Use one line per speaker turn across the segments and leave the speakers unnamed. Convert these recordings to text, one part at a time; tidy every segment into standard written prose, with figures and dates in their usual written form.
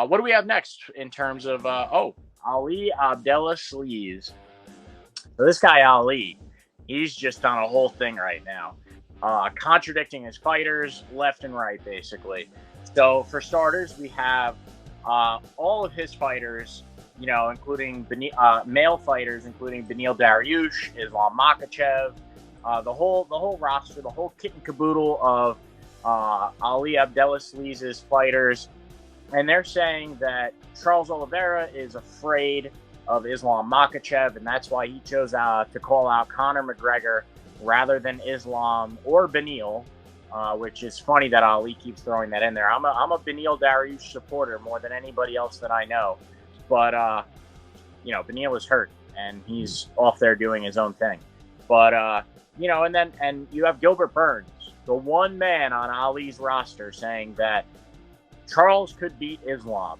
What do we have next in terms of Ali Abdela-SLEEZE? So this guy Ali, he's just on a whole thing right now, contradicting his fighters left and right, basically. So for starters, we have all of his fighters, including male fighters, including Beneil Dariush, Islam Makhachev, the whole roster, the whole kit and caboodle of Ali Abdela-SLEEZE's fighters, and they're saying that Charles Oliveira is afraid of Islam Makhachev, and that's why he chose to call out Conor McGregor rather than Islam or Beneil, which is funny that Ali keeps throwing that in there. I'm a Beneil Dariush supporter more than anybody else that I know, but Beneil is hurt and he's off there doing his own thing. But and you have Gilbert Burns, the one man on Ali's roster, saying that Charles could beat Islam.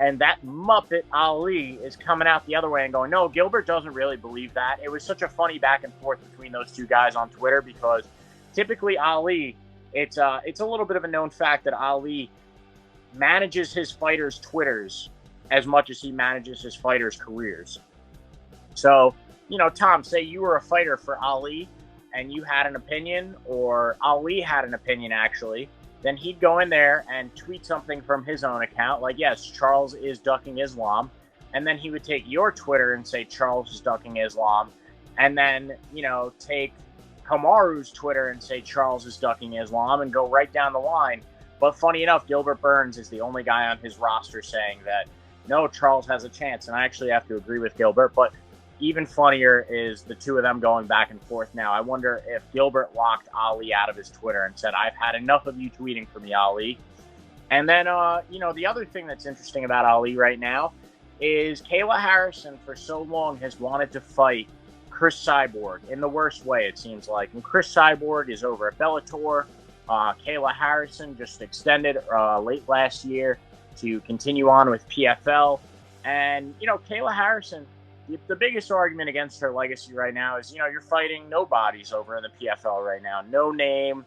And that Muppet Ali is coming out the other way and going, no, Gilbert doesn't really believe that. It was such a funny back and forth between those two guys on Twitter, because typically Ali, it's a little bit of a known fact that Ali manages his fighters' Twitters as much as he manages his fighters' careers. So, Tom, say you were a fighter for Ali and you had an opinion, or Ali had an opinion actually, then he'd go in there and tweet something from his own account, like, yes, Charles is ducking Islam. And then he would take your Twitter and say Charles is ducking Islam. And then, take Kamaru's Twitter and say Charles is ducking Islam, and go right down the line. But funny enough, Gilbert Burns is the only guy on his roster saying that, no, Charles has a chance. And I actually have to agree with Gilbert. But even funnier is the two of them going back and forth now. I wonder if Gilbert locked Ali out of his Twitter and said, I've had enough of you tweeting for me, Ali. And then, the other thing that's interesting about Ali right now is Kayla Harrison for so long has wanted to fight Chris Cyborg in the worst way, it seems like. And Chris Cyborg is over at Bellator. Kayla Harrison just extended late last year to continue on with PFL. And, Kayla Harrison, the biggest argument against her legacy right now is, you're fighting nobodies over in the PFL right now. No name,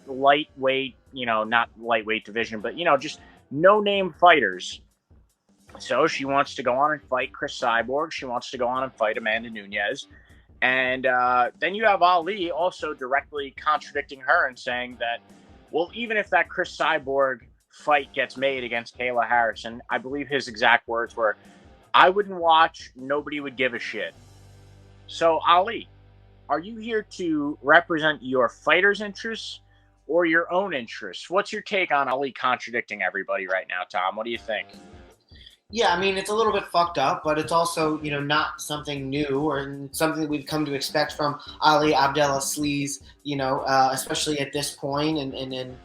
lightweight, not lightweight division, but, just no name fighters. So she wants to go on and fight Chris Cyborg. She wants to go on and fight Amanda Nunes. And then you have Ali also directly contradicting her and saying that, well, even if that Chris Cyborg fight gets made against Kayla Harrison, I believe his exact words were, I wouldn't watch, nobody would give a shit. So, Ali, are you here to represent your fighters' interests or your own interests? What's your take on Ali contradicting everybody right now, Tom? What do you think?
Yeah, I mean, it's a little bit fucked up, but it's also, not something new or something that we've come to expect from Ali Abdela-SLEEZE, especially at this point and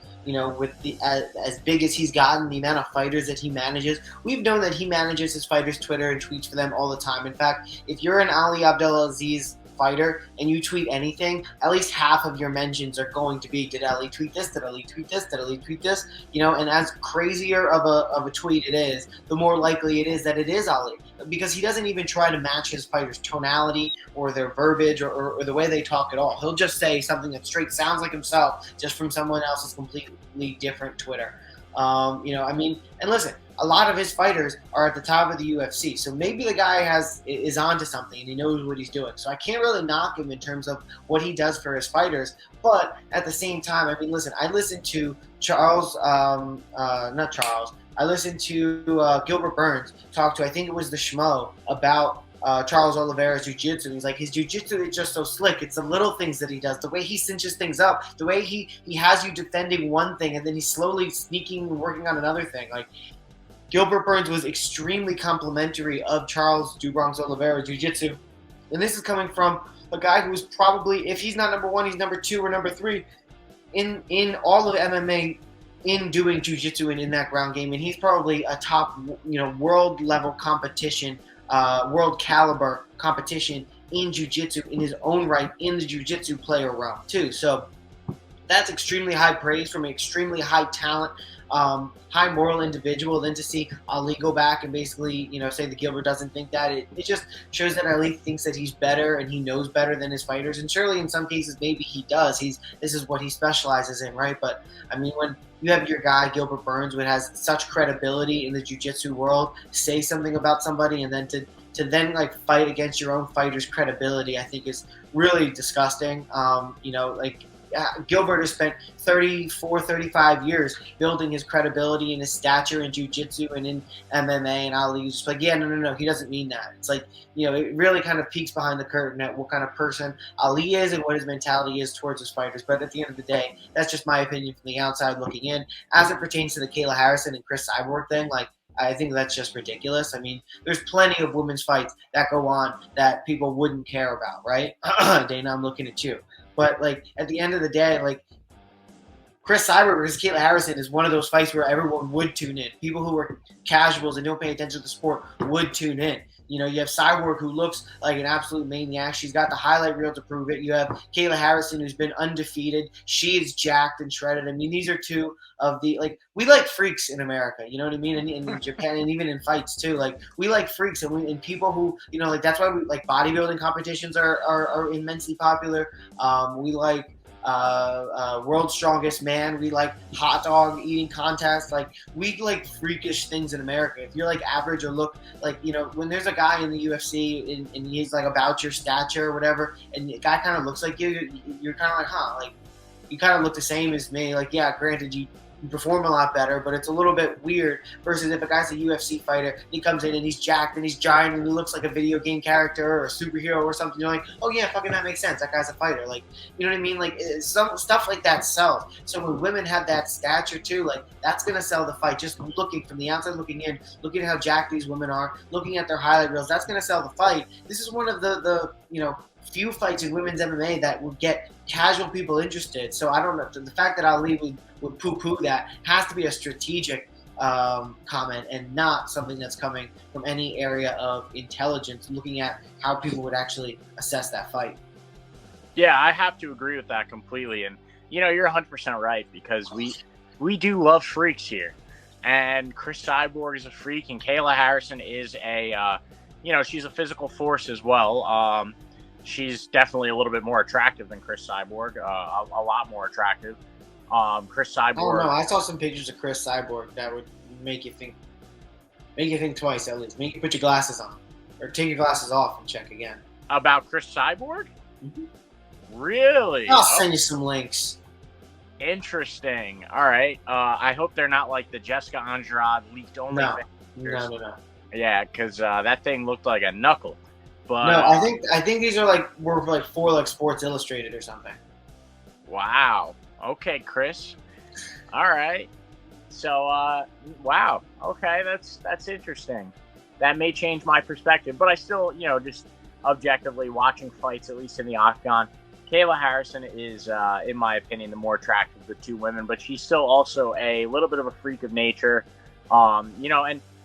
with the as big as he's gotten, the amount of fighters that he manages. We've known that he manages his fighters' Twitter and tweets for them all the time. In fact, if you're an Ali Abdela-SLEEZE fighter and you tweet anything, at least half of your mentions are going to be, did Ali tweet this? Did Ali tweet this? Did Ali tweet this? And as crazier of a tweet it is, the more likely it is that it is Ali, because he doesn't even try to match his fighters' tonality or their verbiage or the way they talk at all. He'll just say something that straight sounds like himself just from someone else's completely different Twitter. And listen, a lot of his fighters are at the top of the UFC, so maybe the guy is onto something and he knows what he's doing. So I can't really knock him in terms of what he does for his fighters, but at the same time, I mean, listen, I listened to I listened to Gilbert Burns talk to, I think it was the Schmo, about Charles Oliveira's jiu-jitsu. He's like, his jiu-jitsu is just so slick. It's the little things that he does, the way he cinches things up, the way he has you defending one thing and then he's slowly sneaking and working on another thing. Like, Gilbert Burns was extremely complimentary of Charles "Do Bronx" Oliveira's jiu-jitsu. And this is coming from a guy who's probably, if he's not number one, he's number two or number three in all of MMA in doing jiu-jitsu and in that ground game. And he's probably a top, world level competition, world caliber competition in jiu-jitsu in his own right in the jiu-jitsu player realm too. So that's extremely high praise from an extremely high talent high moral individual than to see Ali go back and basically, say that Gilbert doesn't think that. It just shows that Ali thinks that he's better and he knows better than his fighters. And surely in some cases, maybe he does. This is what he specializes in, right? But I mean, when you have your guy, Gilbert Burns, who has such credibility in the jiu-jitsu world, say something about somebody and then to then like fight against your own fighter's credibility, I think is really disgusting. Gilbert has spent 34, 35 years building his credibility and his stature in jiu-jitsu and in MMA, and Ali's just like, yeah, no, he doesn't mean that. It's like, it really kind of peeks behind the curtain at what kind of person Ali is and what his mentality is towards his fighters. But at the end of the day, that's just my opinion from the outside looking in. As it pertains to the Kayla Harrison and Chris Cyborg thing, like, I think that's just ridiculous. I mean, there's plenty of women's fights that go on that people wouldn't care about, right? Dana, I'm looking at you. But, like, at the end of the day, like, Chris Cyborg versus Kayla Harrison is one of those fights where everyone would tune in. People who are casuals and don't pay attention to the sport would tune in. You have Cyborg, who looks like an absolute maniac. She's got the highlight reel to prove it. You have Kayla Harrison, who's been undefeated. She is jacked and shredded. I mean, these are two of the, like, we like freaks in America, you know what I mean? And in Japan, and even in fights too. Like, we like freaks, and people who, like, that's why we like bodybuilding competitions are immensely popular. We like World's Strongest Man. We like hot dog eating contests. Like, we like freakish things in America. If you're like average or look like, when there's a guy in the UFC and he's like about your stature or whatever, and the guy kind of looks like you, you're kind of like, huh, like, you kind of look the same as me. Like, yeah, granted, you perform a lot better, but it's a little bit weird versus if a guy's a UFC fighter, he comes in and he's jacked and he's giant and he looks like a video game character or a superhero or something. You're like, oh yeah, fucking that makes sense. That guy's a fighter. Like, you know what I mean? Like, some stuff like that sells. So when women have that stature too, like, that's going to sell the fight. Just looking from the outside looking in, looking at how jacked these women are, looking at their highlight reels, that's going to sell the fight. This is one of the few fights in women's MMA that would get casual people interested. So I don't know. The fact that Ali would poo-poo that has to be a strategic comment and not something that's coming from any area of intelligence, looking at how people would actually assess that fight.
Yeah, I have to agree with that completely. And, you're 100% right, because we do love freaks here. And Chris Cyborg is a freak, and Kayla Harrison is she's a physical force as well. She's definitely a little bit more attractive than Chris Cyborg, a lot more attractive. Chris Cyborg.
Oh no, I saw some pictures of Chris Cyborg that would make you think twice at least. Make you put your glasses on, or take your glasses off and check again.
About Chris Cyborg?
Mm-hmm.
Really?
I'll send you some links.
Interesting. All right. I hope they're not like the Jessica Andrade leaked only.
No.
Yeah, because that thing looked like a knuckle. But
no, I think these were for like Sports Illustrated or something.
Wow. Okay, Chris. All right. So, wow. Okay, that's interesting. That may change my perspective, but I still, just objectively watching fights, at least in the octagon, Kayla Harrison is, in my opinion, the more attractive of the two women, but she's still also a little bit of a freak of nature.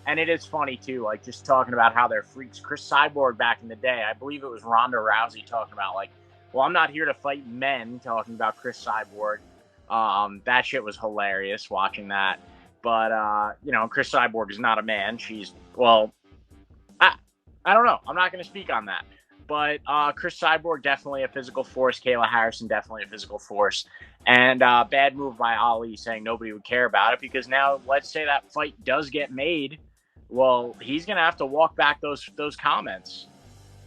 And it is funny, too, like, just talking about how they're freaks. Chris Cyborg back in the day, I believe it was Ronda Rousey talking about, like, well, I'm not here to fight men, talking about Chris Cyborg. That shit was hilarious, watching that. But, Chris Cyborg is not a man. She's, well, I don't know. I'm not going to speak on that. But Chris Cyborg, definitely a physical force. Kayla Harrison, definitely a physical force. And bad move by Ali saying nobody would care about it, because now let's say that fight does get made. Well, he's going to have to walk back those comments.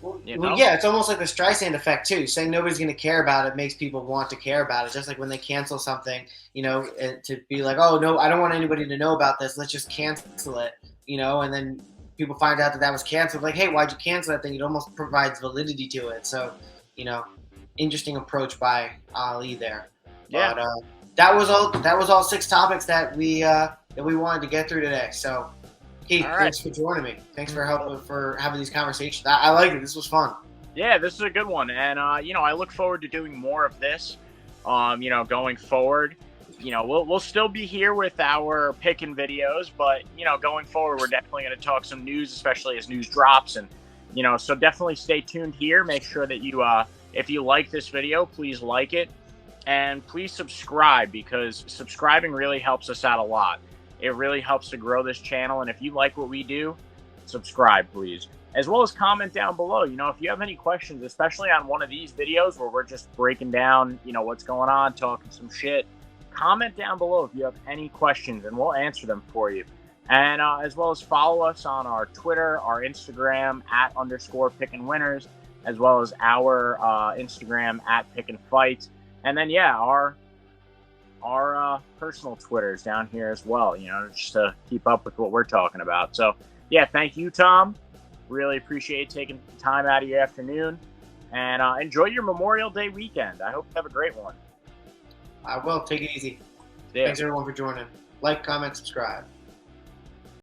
Well, yeah, it's almost like the Streisand effect, too. Saying nobody's going to care about it makes people want to care about it. Just like when they cancel something, to be like, oh, no, I don't want anybody to know about this. Let's just cancel it, and then people find out that was canceled. Like, hey, why'd you cancel that thing? It almost provides validity to it. So, interesting approach by Ali there.
Yeah.
But that was all 6 topics that we wanted to get through today. So, Keith, thanks for joining me. Thanks for having these conversations. I like it. This was fun.
Yeah, this is a good one. And, I look forward to doing more of this, going forward. We'll still be here with our Pickin videos, but, going forward, we're definitely going to talk some news, especially as news drops. And, so definitely stay tuned here. Make sure that you, if you like this video, please like it. And please subscribe, because subscribing really helps us out a lot. It really helps to grow this channel. And if you like what we do, subscribe, please. As well as comment down below. You know, if you have any questions, especially on one of these videos where we're just breaking down, you know, what's going on, talking some shit, comment down below if you have any questions and we'll answer them for you. And as well as follow us on our Twitter, our Instagram @_PickinWinners, as well as our Instagram @PickinFights. And then, yeah, our personal Twitters down here as well, you know, just to keep up with what we're talking about. So, yeah, thank you, Tom. Really appreciate taking time out of your afternoon. And enjoy your Memorial Day weekend. I hope you have a great one.
I will. Take it easy. Thanks, everyone, for joining. Like, comment, subscribe.